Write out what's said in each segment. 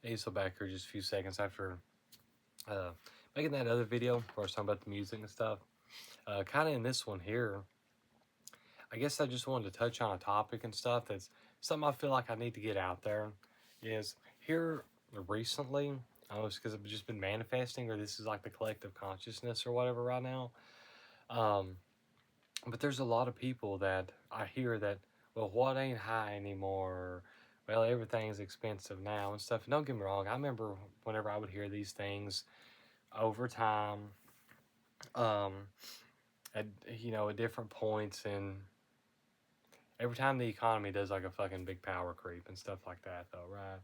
Hey, so back here just a few seconds after uh, making that other video where I was talking about the music and stuff. Kind of in this one here, I guess I just wanted to touch on a topic and stuff that's something I feel like I need to get out there. Is here recently, I don't know, it's because I've just been manifesting, or this is like the collective consciousness or whatever right now. Um, but there's a lot of people that I hear that, well, what ain't high anymore? Well, everything's expensive now and stuff. And don't get me wrong, I remember whenever I would hear these things over time, um, at at different points, and every time the economy does like a fucking big power creep and stuff like that, though, right?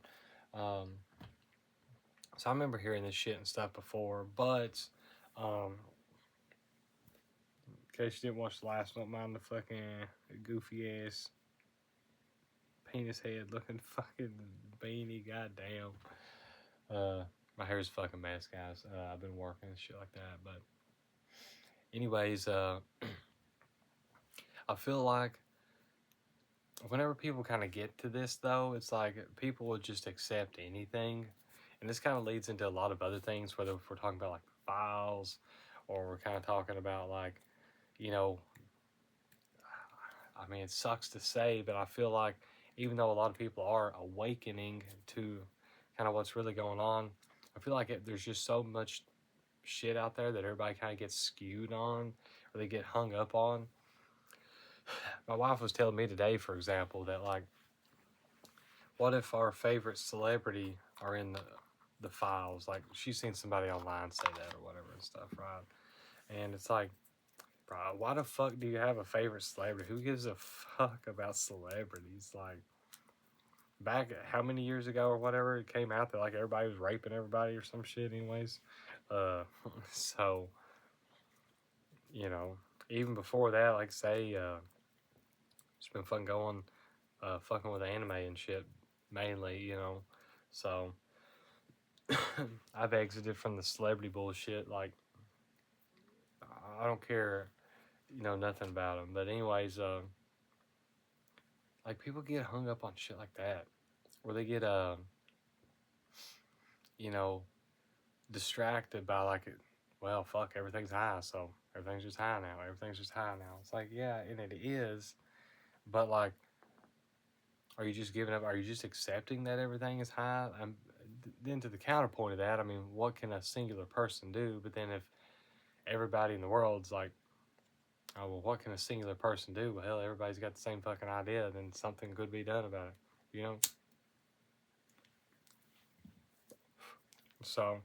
So I remember hearing this shit and stuff before, but um, in case you didn't watch the last one, don't mind the fucking goofy ass penis head looking fucking beanie. Goddamn. My hair's a fucking mess, guys. I've been working and shit like that, but anyways, I feel like whenever people kind of get to this, though, it's like people will just accept anything, and this kind of leads into a lot of other things. Whether if we're talking about like files, or we're kind of talking about like, you know, I mean, it sucks to say, but I feel like even though a lot of people are awakening to kind of what's really going on, I feel like there's just so much shit out there that everybody kind of gets skewed on, or they get hung up on. My wife was telling me today, for example, that like, what if our favorite celebrity are in the files? Like, she's seen somebody online say that or whatever and stuff, right? And it's like, bro, why the fuck do you have a favorite celebrity? Who gives a fuck about celebrities? Like, back how many years ago or whatever it came out that like everybody was raping everybody or some shit, anyways. Uh, so you know, even before that, like say, it's been fun going, fucking with anime and shit mainly, So I've exited from the celebrity bullshit. Like, I don't care, nothing about them. But anyways, like people get hung up on shit like that, or they get you know, distracted by like, well, fuck, everything's high, so everything's just high now. Everything's just high now. It's like, yeah, and it is, but like, are you just giving up? Are you just accepting that everything is high? Then to the counterpoint of that, I mean, what can a singular person do? But then if everybody in the world's like, oh, well, what can a singular person do? Well, hell, everybody's got the same fucking idea, then something could be done about it, So,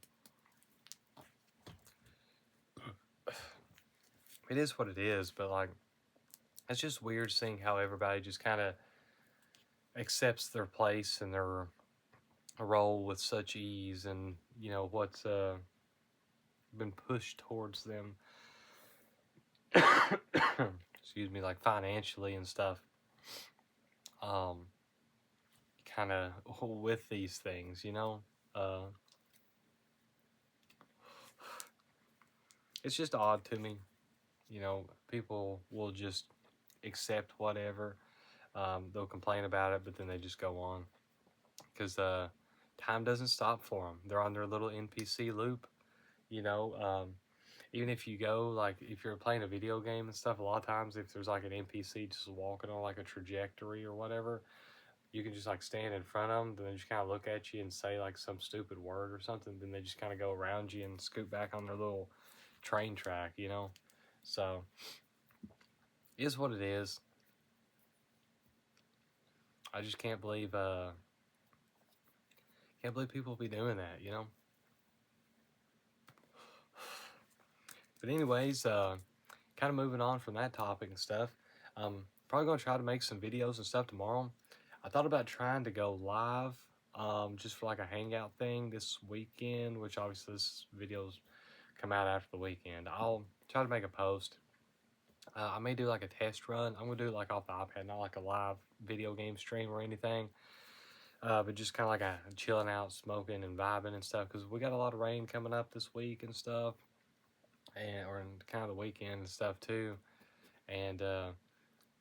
it is what it is, but like, it's just weird seeing how everybody just kind of accepts their place and their role with such ease, and, what's been pushed towards them, excuse me, like financially and stuff, um, kind of with these things. Uh, it's just odd to me. People will just accept whatever. They'll complain about it, but then they just go on because time doesn't stop for them. They're on their little NPC loop. You know, even if you go, like, if you're playing a video game and stuff, a lot of times if there's like an NPC just walking on like a trajectory or whatever, you can just like stand in front of them, then they just kind of look at you and say like some stupid word or something, then they just kind of go around you and scoot back on their little train track. So, it is what it is. I just can't believe people be doing that. But anyways, kind of moving on from that topic and stuff. Probably gonna try to make some videos and stuff tomorrow. I thought about trying to go live, just for like a hangout thing this weekend, which obviously this videos come out after the weekend. I'll try to make a post. I may do like a test run. I'm gonna do it like off the iPad, not like a live video game stream or anything. But just kind of like a chilling out, smoking and vibing and stuff, because we got a lot of rain coming up this week and stuff, or in kind of the weekend and stuff too. And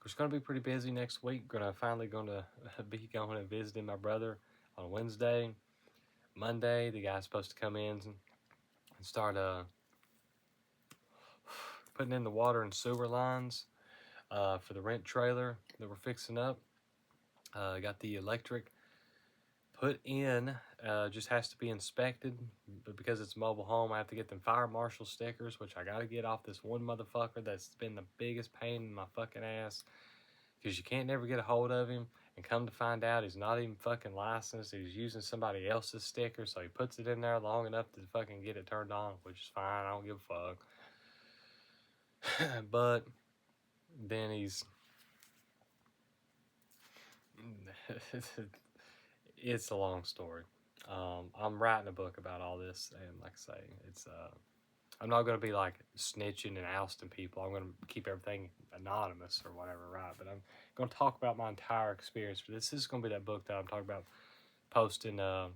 it's going to be pretty busy next week. Finally going to be going and visiting my brother on Wednesday. Monday, the guy's supposed to come in and start putting in the water and sewer lines for the rent trailer that we're fixing up. Got the electric put in, just has to be inspected, but because it's a mobile home, I have to get them fire marshal stickers, which I gotta get off this one motherfucker that's been the biggest pain in my fucking ass, because you can't never get a hold of him, and come to find out he's not even fucking licensed. He's using somebody else's sticker, so he puts it in there long enough to fucking get it turned on, which is fine, I don't give a fuck. But then he's it's a long story. I'm writing a book about all this, and like I say, it's I'm not going to be like snitching and ousting people. I'm going to keep everything anonymous or whatever, right? But I'm going to talk about my entire experience. But this is going to be that book that I'm talking about posting at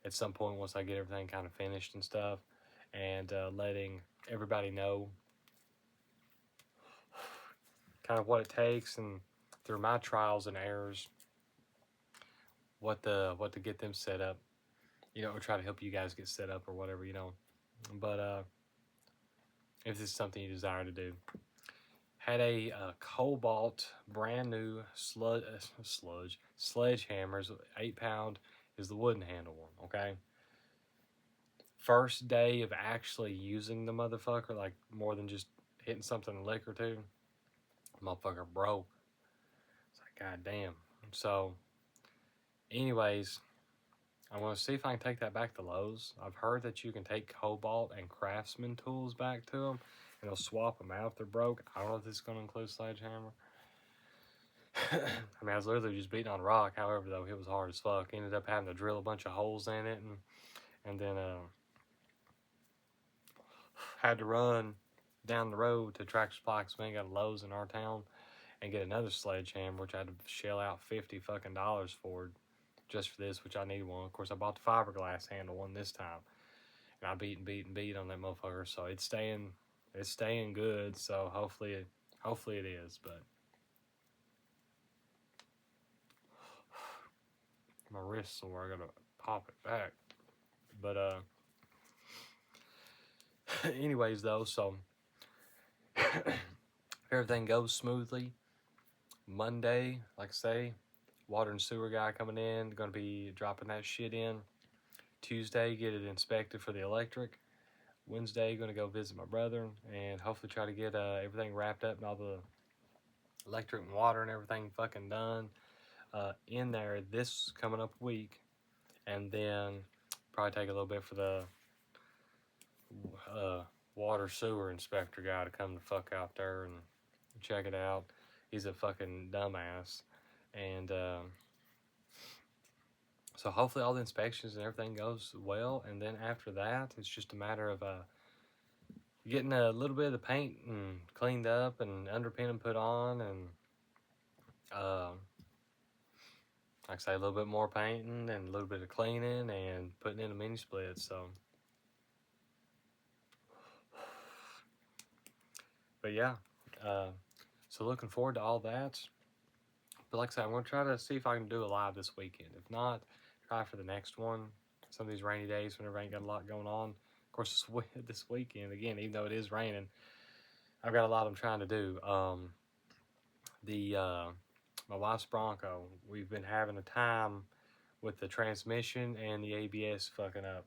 some point once I get everything kind of finished and stuff, and letting everybody know kind of what it takes and through my trials and errors, what to get them set up, or try to help you guys get set up or whatever, But if this is something you desire to do, had a Cobalt brand new sledgehammers, 8 pound is the wooden handle one. Okay, first day of actually using the motherfucker, like more than just hitting something a lick or two, motherfucker broke. It's like goddamn. So, anyways, I'm going to see if I can take that back to Lowe's. I've heard that you can take Cobalt and Craftsman tools back to them, and they'll swap them out if they're broke. I don't know if this is going to include sledgehammer. I mean, I was literally just beating on rock. However, though, it was hard as fuck. Ended up having to drill a bunch of holes in it, and then had to run down the road to Tractor Supply because we ain't got a Lowe's in our town, and get another sledgehammer, which I had to shell out $50 fucking for just for this, which I needed one. Of course, I bought the fiberglass handle one this time, and I beat on that motherfucker. So it's staying good. So hopefully it is. But my wrist sore, I gotta pop it back. But anyways though, so if everything goes smoothly, Monday, like I say, water and sewer guy coming in, gonna be dropping that shit in. Tuesday, get it inspected for the electric. Wednesday, gonna go visit my brother and hopefully try to get everything wrapped up and all the electric and water and everything fucking done in there this coming up week. And then probably take a little bit for the water sewer inspector guy to come the fuck out there and check it out. He's a fucking dumbass. And so hopefully all the inspections and everything goes well. And then after that, it's just a matter of getting a little bit of the paint and cleaned up and underpinning put on, and like I say, a little bit more painting and a little bit of cleaning and putting in a mini split. So, but yeah, so looking forward to all that. But like I said, I'm gonna try to see if I can do a live this weekend. If not, try for the next one. Some of these rainy days whenever I ain't got a lot going on. Of course, this weekend again, even though it is raining, I've got a lot I'm trying to do. My wife's Bronco, we've been having a time with the transmission and the ABS fucking up.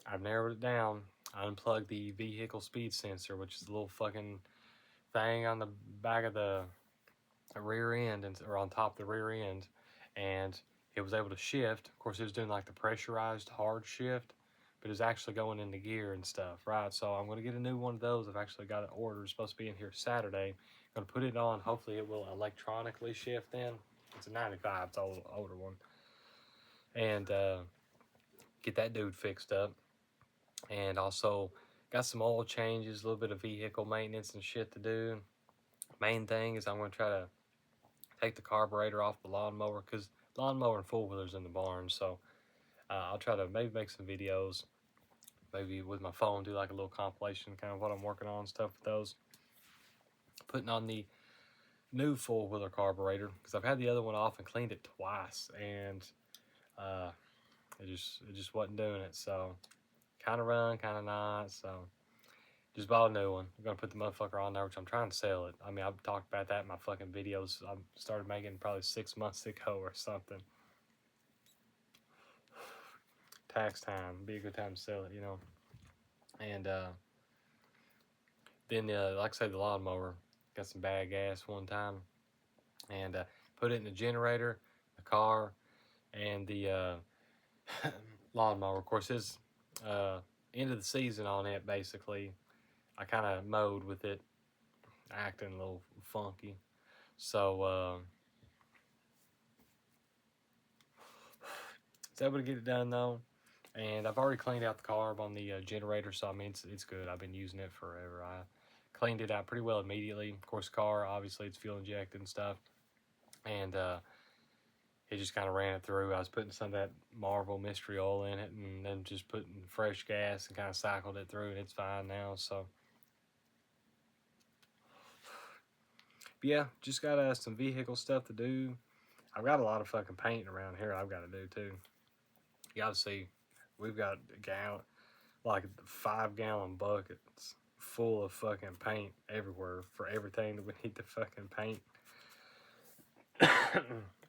I've narrowed it down. I unplugged the vehicle speed sensor, which is a little fucking thing on the back of the rear end, or on top of the rear end, and it was able to shift. Of course, it was doing like the pressurized hard shift, but it was actually going into gear and stuff, right? So I'm going to get a new one of those. I've actually got an order. It's supposed to be in here Saturday. I'm going to put it on. Hopefully it will electronically shift then. It's a 95. It's an older one. And get that dude fixed up. And also got some oil changes, a little bit of vehicle maintenance and shit to do. Main thing is I'm going to try to take the carburetor off the lawnmower, because lawnmower and four-wheeler's in the barn. So I'll try to maybe make some videos, maybe with my phone, do like a little compilation, kind of what I'm working on, stuff with those. Putting on the new four-wheeler carburetor, because I've had the other one off and cleaned it twice, and it just wasn't doing it. So kind of run, kind of not. So just bought a new one. I'm gonna put the motherfucker on there, which I'm trying to sell it. I mean, I've talked about that in my fucking videos I started making probably 6 months ago or something. Tax time, be a good time to sell it, you know. And then, like I say, the lawnmower got some bad gas one time, and put it in the generator, the car, and the lawnmower. Of course, it's end of the season on it. Basically, I kind of mowed with it acting a little funky, so was able to get it done though. And I've already cleaned out the carb on the generator, so I mean it's good. I've been using it forever. I cleaned it out pretty well immediately. Of course, car obviously it's fuel injected and stuff, and it just kind of ran it through. I was putting some of that Marvel mystery oil in it, and then just putting fresh gas and kind of cycled it through, and it's fine now. So, but yeah, just got some vehicle stuff to do. I've got a lot of fucking paint around here I've got to do too. You got to see, we've got like 5 gallon buckets full of fucking paint everywhere for everything that we need to fucking paint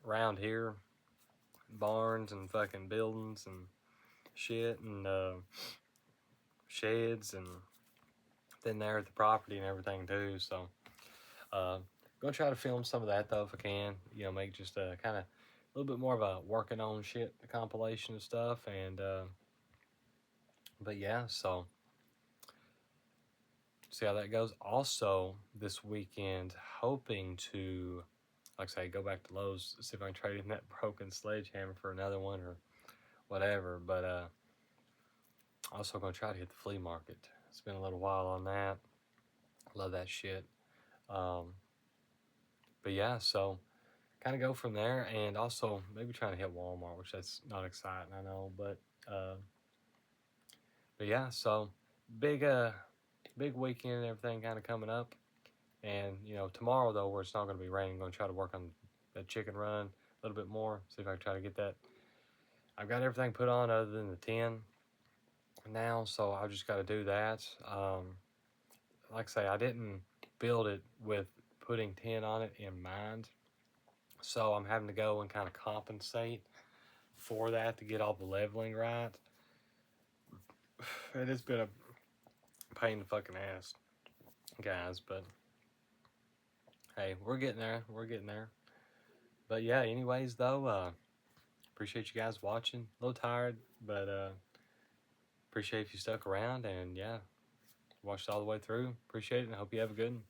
around here. Barns and fucking buildings and shit and sheds and then there at the property and everything too. So gonna try to film some of that though if I can, you know, make just a kind of a little bit more of a working on shit compilation of stuff. And but yeah, so see how that goes. Also this weekend hoping to, like I say, go back to Lowe's, see if I can trade in that broken sledgehammer for another one or whatever. But also gonna try to hit the flea market. It's been a little while on that. Love that shit. But yeah, so kind of go from there, and also maybe trying to hit Walmart, which that's not exciting, I know, uh, but yeah, so big big weekend and everything kind of coming up, and you know tomorrow though, where it's not going to be raining, I'm going to try to work on that chicken run a little bit more, see if I can try to get that. I've got everything put on other than the tin now, so I just got to do that. Like I say, I didn't build it with putting tin on it in mind, so I'm having to go and kind of compensate for that to get all the leveling right. And it's been a pain in the fucking ass, guys, but hey, we're getting there. We're getting there. But yeah, anyways, though, appreciate you guys watching. A little tired, but appreciate if you stuck around, and yeah, watched all the way through. Appreciate it, and I hope you have a good one.